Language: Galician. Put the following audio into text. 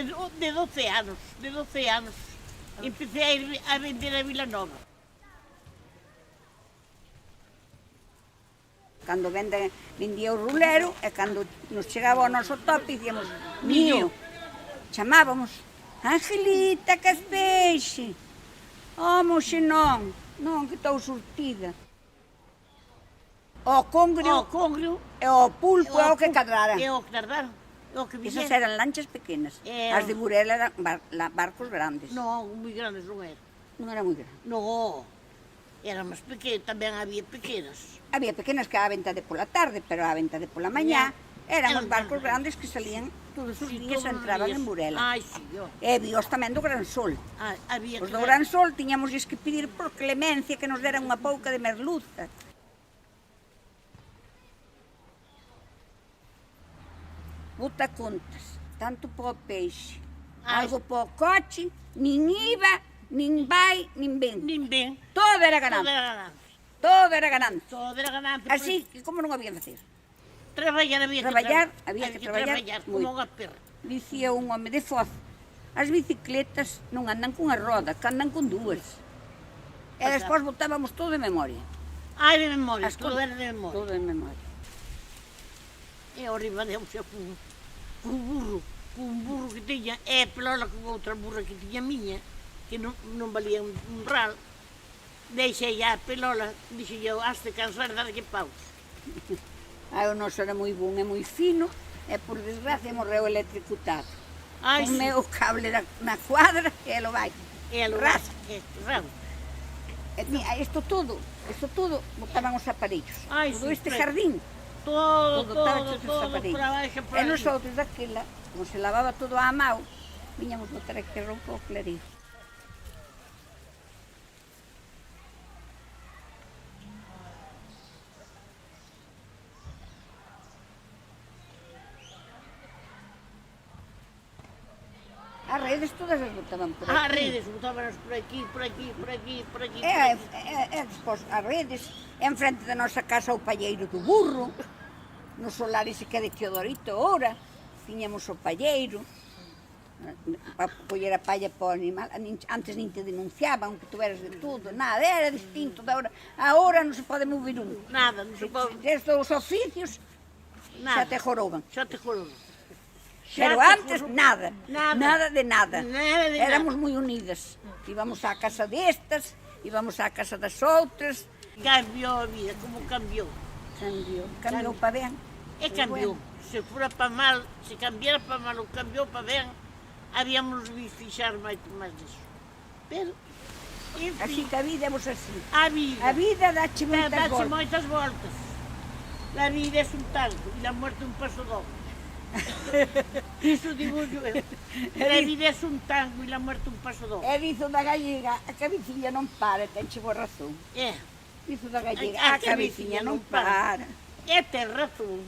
de 12 anos, empecé a vender a Vilanova. Cando vendía o rulero e cando nos chegaba ao noso tope dicíamos mío. Chamábamos Angelita, que es peixe. Moxe non, que estou surtida. O congrio e o pulpo é o que cadrara. É o que tardaron. Esas eran lanchas pequenas. As de Burela eran barcos grandes. Non, moi grandes non eran. Non era moi grande. Non, eran máis pequenas, tamén había pequenas. Había pequenas que a venta de pola tarde, pero a venta de pola mañá eran os barcos grandes que salían todos os días e entraban en Burela. Ai, sí, E víos tamén do Gran Sol. Os do Gran Sol tiñámosles que pedir por clemencia que nos deran unha pouca de merluza. Bota contas, tanto para o peixe, algo para o coche, nin iba, nin vai, nin ven. Nin ven. Todo era ganancia. Todo era ganancia. Todo era ganancia. Así que como non había que facer? Traballar había que traballar como unha perra. Dicía un home de Foz, as bicicletas non andan cunha roda, que andan con dúas. E despois botábamos todo de memoria. Ai, de memoria, todo era de memoria. Todo de memoria. E arriba deu-se cun burro que tiña, e a pelola con outra burra que tiña miña, que non valía un ral. Deixei a pelola, dixo eu, has de cansar, darlle paus. O noso era moi bon e moi fino, e por desgracia morreu electricutado. O meu cable na cuadra, e elo vai. E elo vai, Isto todo, botaban os aparellos. Todo este jardín. Todo por abaixo. E nosotros daquela, como se lavaba todo a mao, viñamos botar aquí roupa ao clarín. As redes todas as botaban por aquí. As redes botaban por aquí. E despois as redes, enfrente da nosa casa o palleiro do burro, no solar ese que é de Teodorito ora, tiñamos o palleiro, para coller a palla para o animal, antes nin te denunciaban que tuveras de tudo, nada, era distinto da hora. Agora non se pode mover un. Nada, non se pode. Desde os oficios, xa te joroban. Pero antes, nada de nada. Éramos moi unidas. Íbamos á casa destas, íbamos á casa das outras. Cambiou a vida, como cambiou. Cambiou para ben. E cambiou. Se fora para mal, se cambiara para mal ou cambiou para ben, habíamos de fixar máis disso. Pero, enfim... Así que a vida é así. A vida dáche moitas voltas. A vida é un tango e a muerte un paso doble. Iso digo eu. A vida é un tango e a muerte un paso doble. E dizo da gallega, a cabeciña non para, tenche boa razón. Dizo da gallega, a cabeciña non para. E ten razón.